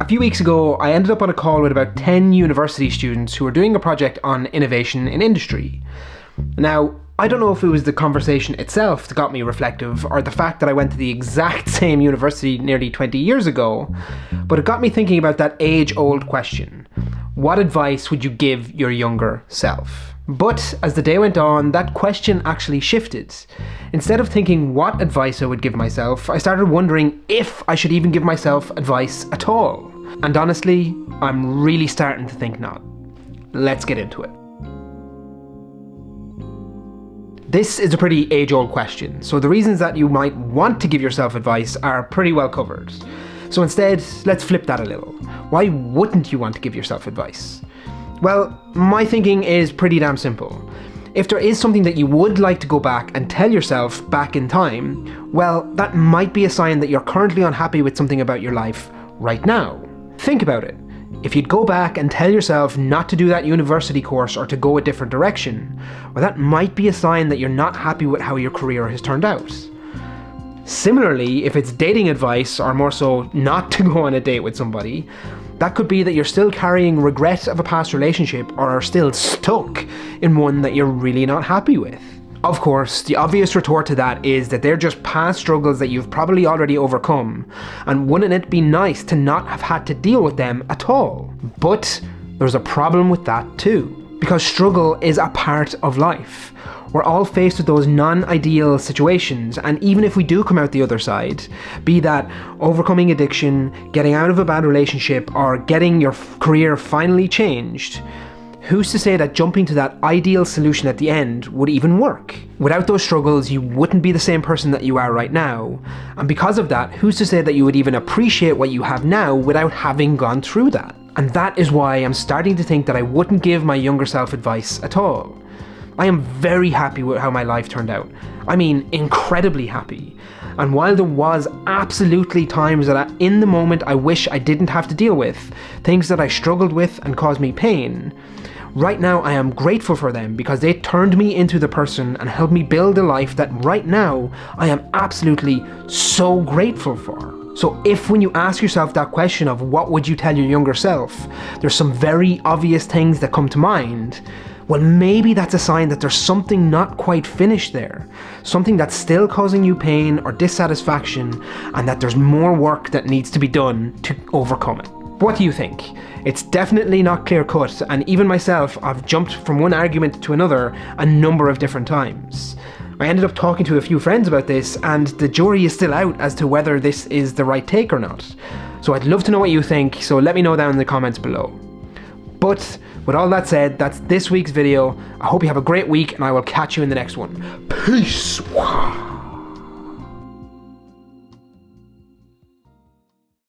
A few weeks ago, I ended up on a call with about 10 university students who were doing a project on innovation in industry. Now, I don't know if it was the conversation itself that got me reflective or the fact that I went to the exact same university nearly 20 years ago, but it got me thinking about that age-old question. What advice would you give your younger self? But as the day went on, that question actually shifted. Instead of thinking what advice I would give myself, I started wondering if I should even give myself advice at all. And honestly, I'm really starting to think not. Let's get into it. This is a pretty age-old question, so the reasons that you might want to give yourself advice are pretty well covered. So instead, let's flip that a little. Why wouldn't you want to give yourself advice? Well, my thinking is pretty damn simple. If there is something that you would like to go back and tell yourself back in time, well, that might be a sign that you're currently unhappy with something about your life right now. Think about it. If you'd go back and tell yourself not to do that university course or to go a different direction, well, that might be a sign that you're not happy with how your career has turned out. Similarly, if it's dating advice, or more so not to go on a date with somebody, that could be that you're still carrying regret of a past relationship or are still stuck in one that you're really not happy with. Of course, the obvious retort to that is that they're just past struggles that you've probably already overcome, and wouldn't it be nice to not have had to deal with them at all? But there's a problem with that too, because struggle is a part of life. We're all faced with those non-ideal situations, and even if we do come out the other side, be that overcoming addiction, getting out of a bad relationship, or getting your career finally changed, who's to say that jumping to that ideal solution at the end would even work? Without those struggles, you wouldn't be the same person that you are right now, and because of that, who's to say that you would even appreciate what you have now without having gone through that? And that is why I'm starting to think that I wouldn't give my younger self advice at all. I am very happy with how my life turned out. I mean, incredibly happy. And while there was absolutely times that in the moment I wish I didn't have to deal with, things that I struggled with and caused me pain, right now I am grateful for them because they turned me into the person and helped me build a life that right now I am absolutely so grateful for. So if when you ask yourself that question of what would you tell your younger self, there's some very obvious things that come to mind, well, maybe that's a sign that there's something not quite finished there, something that's still causing you pain or dissatisfaction, and that there's more work that needs to be done to overcome it. What do you think? It's definitely not clear-cut, and even myself, I've jumped from one argument to another a number of different times. I ended up talking to a few friends about this, and the jury is still out as to whether this is the right take or not. So I'd love to know what you think, so let me know down in the comments below. But with all that said, that's this week's video. I hope you have a great week, and I will catch you in the next one. Peace!